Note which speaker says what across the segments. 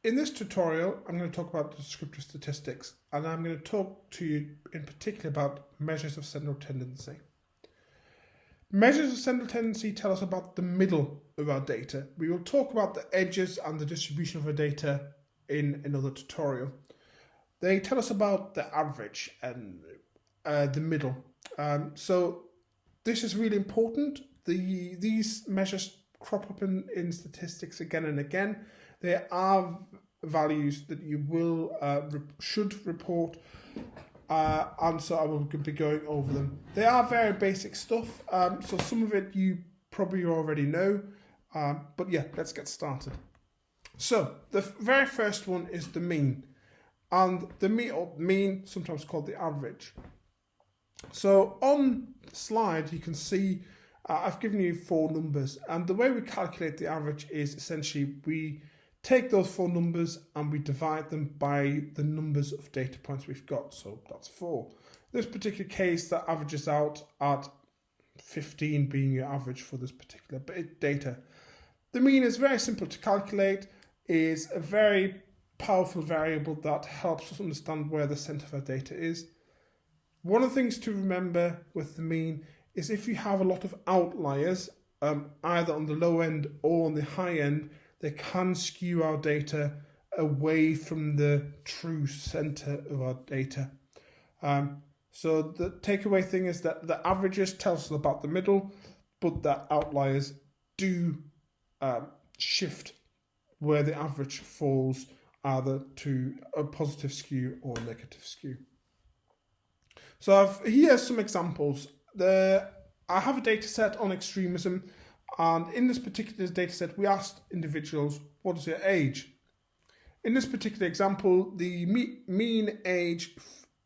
Speaker 1: In this tutorial, I'm going to talk about descriptive statistics, and I'm going to talk to you in particular about measures of central tendency. Measures of central tendency tell us about the middle of our data. We will talk about the edges and the distribution of our data in another tutorial. They tell us about the average and the middle. So this is really important. These measures crop up in statistics again and again. There are values that you will should report, and so I will be going over them. They are very basic stuff, so some of it you probably already know, but yeah, let's get started. So the very first one is the mean, and the mean, sometimes called the average. So on the slide you can see I've given you 4 numbers, and the way we calculate the average is essentially we take those 4 numbers and we divide them by the numbers of data points we've got. So that's 4. In this particular case, that averages out at 15 being your average for this particular data. The mean is very simple to calculate, is a very powerful variable that helps us understand where the center of our data is. One of the things to remember with the mean is if you have a lot of outliers, either on the low end or on the high end, they can skew our data away from the true center of our data. So the takeaway thing is that the averages tell us about the middle, but the outliers do shift where the average falls, either to a positive skew or a negative skew. So here's some examples. I have a data set on extremism, and in this particular data set we asked individuals, what is their age? In this particular example, the mean age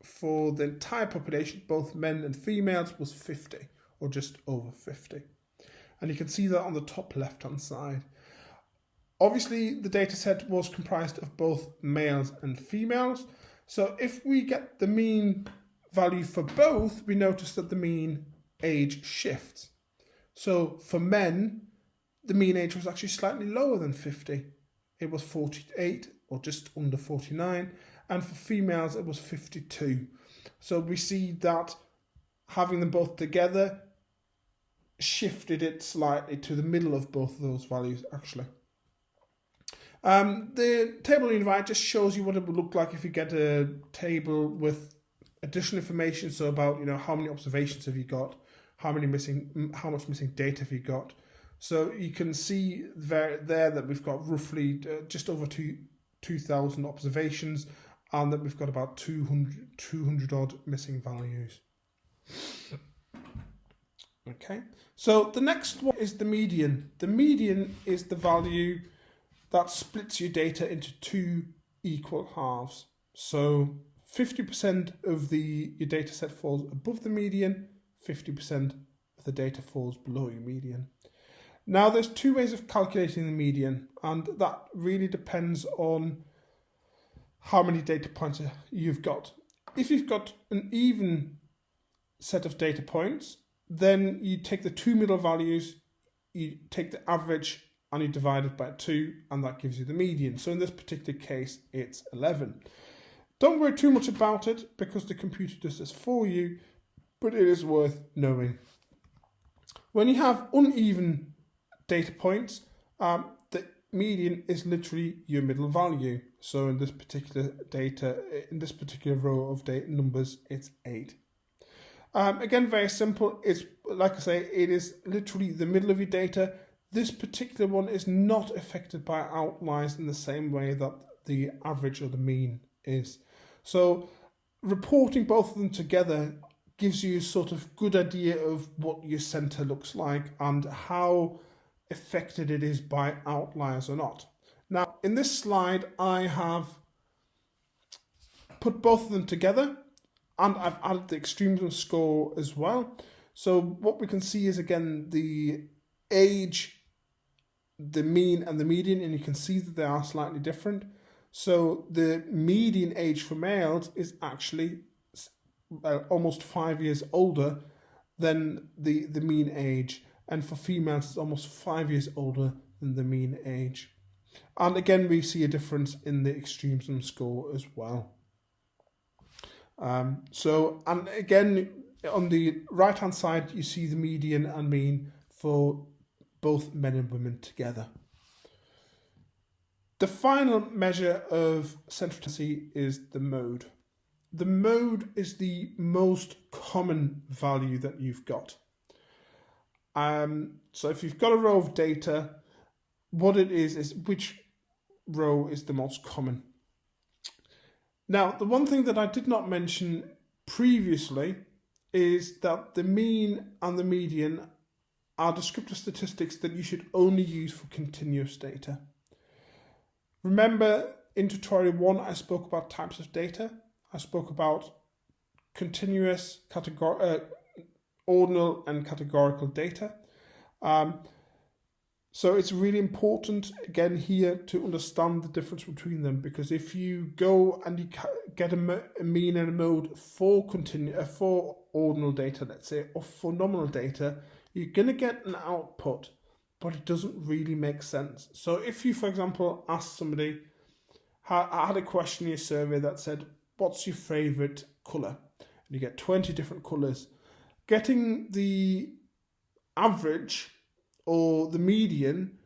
Speaker 1: for the entire population, both men and females, was 50, or just over 50. And you can see that on the top left hand side. Obviously the data set was comprised of both males and females, so if we get the mean value for both, we notice that the mean age shifts. So for men, the mean age was actually slightly lower than 50. It was 48, or just under 49, and for females it was 52. So we see that having them both together shifted it slightly to the middle of both of those values actually. The table in the right just shows you what it would look like if you get a table with additional information, so about how many observations have you got, how much missing data have you got. So you can see there that we've got roughly just over 2,000 observations, and that we've got about 200 odd missing values. Okay, so the next one is the median. The median is the value that splits your data into 2 equal halves. So 50% of your data set falls above the median, 50% of the data falls below your median. Now there's 2 ways of calculating the median, and that really depends on how many data points you've got. If you've got an even set of data points, then you take the 2 middle values, you take the average and you divide it by 2, and that gives you the median. So in this particular case, it's 11. Don't worry too much about it because the computer does this for you, but it is worth knowing. When you have uneven data points, the median is literally your middle value. So in this particular row of data numbers, it's 8. Again, very simple. It's like I say, it is literally the middle of your data. This particular one is not affected by outliers in the same way that the average or the mean is. So reporting both of them together gives you a sort of good idea of what your center looks like and how affected it is by outliers or not. Now, in this slide, I have put both of them together, and I've added the extremism score as well. So what we can see is, again, the age, the mean and the median, and you can see that they are slightly different. So the median age for males is actually almost 5 years older than the mean age, and for females it's almost 5 years older than the mean age. And again, we see a difference in the extremism score as well. And again, on the right hand side, you see the median and mean for both men and women together. The final measure of central tendency is the mode. The mode is the most common value that you've got. So if you've got a row of data, what it is which row is the most common. Now, the one thing that I did not mention previously is that the mean and the median are descriptive statistics that you should only use for continuous data. Remember, in tutorial 1, I spoke about types of data. I spoke about continuous, ordinal and categorical data. So it's really important, again, here to understand the difference between them, because if you go and you get a mean and a mode for ordinal data, let's say, or for nominal data, you're going to get an output, but it doesn't really make sense. So if you, for example, ask somebody, I had a questionnaire survey that said, what's your favourite colour? And you get 20 different colours. Getting the average or the median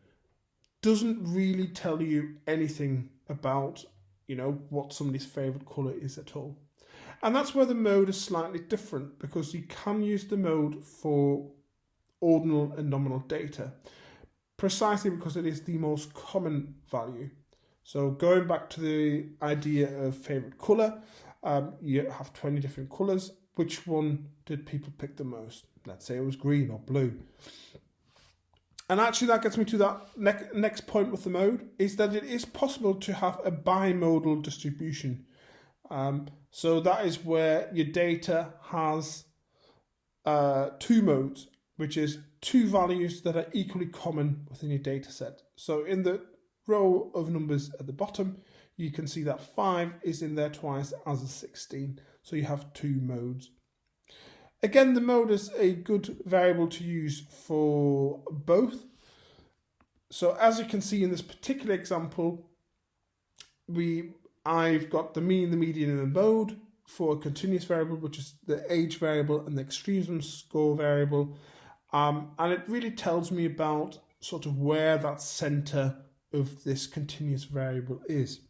Speaker 1: doesn't really tell you anything about, what somebody's favourite colour is at all. And that's where the mode is slightly different, because you can use the mode for ordinal and nominal data, precisely because it is the most common value. So going back to the idea of favourite colour, you have 20 different colours. Which one did people pick the most? Let's say it was green or blue. And actually that gets me to that next point with the mode, is that it is possible to have a bimodal distribution. So that is where your data has two modes, which is two values that are equally common within your data set. So in the row of numbers at the bottom, you can see that 5 is in there twice as a 16. So you have two modes. Again, the mode is a good variable to use for both. So as you can see in this particular example, I've got the mean, the median, and the mode for a continuous variable, which is the age variable and the extremism score variable. And it really tells me about sort of where that center of this continuous variable is.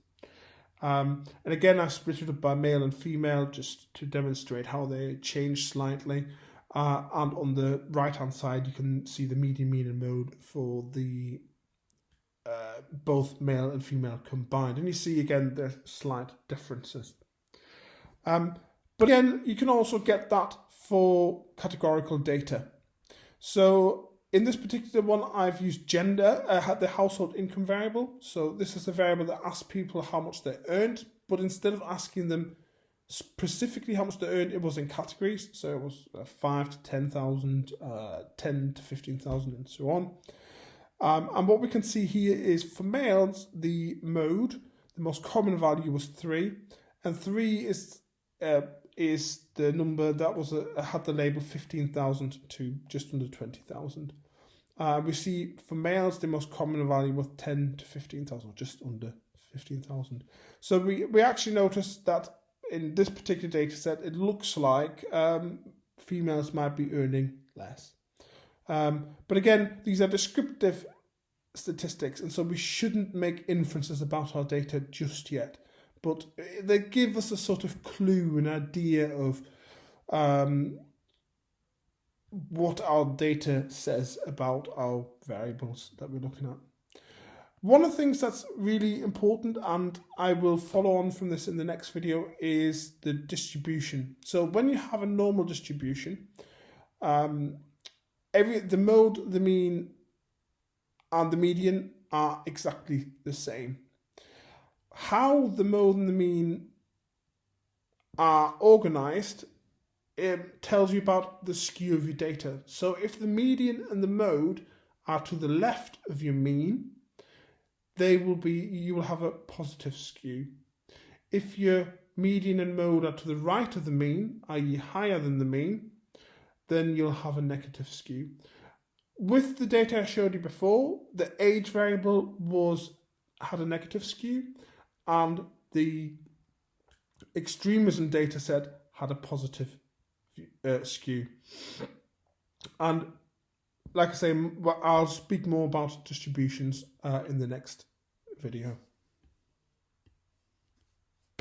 Speaker 1: And again, I've split it up by male and female just to demonstrate how they change slightly. And on the right hand side, you can see the median, mean, and mode for the both male and female combined. And you see again the slight differences. But again, you can also get that for categorical data. So in this particular one, I've used gender, the household income variable. So this is a variable that asks people how much they earned, but instead of asking them specifically how much they earned, it was in categories. So it was 5 to 10,000, 10 to 15,000, and so on. And what we can see here is for males, the mode, the most common value was 3, and 3 is the number that was had the label 15,000 to just under 20,000. We see for males the most common value was 10 to 15,000, just under 15,000. So we actually noticed that in this particular data set, it looks like females might be earning less. But again, these are descriptive statistics, and so we shouldn't make inferences about our data just yet. But they give us a sort of clue, an idea of what our data says about our variables that we're looking at. One of the things that's really important, and I will follow on from this in the next video, is the distribution. So when you have a normal distribution, the mode, the mean, and the median are exactly the same. How the mode and the mean are organized, it tells you about the skew of your data. So if the median and the mode are to the left of your mean, you will have a positive skew. If your median and mode are to the right of the mean, i.e. higher than the mean, then you'll have a negative skew. With the data I showed you before, the age variable was had a negative skew, and the extremism data set had a positive skew. And like I say, I'll speak more about distributions in the next video.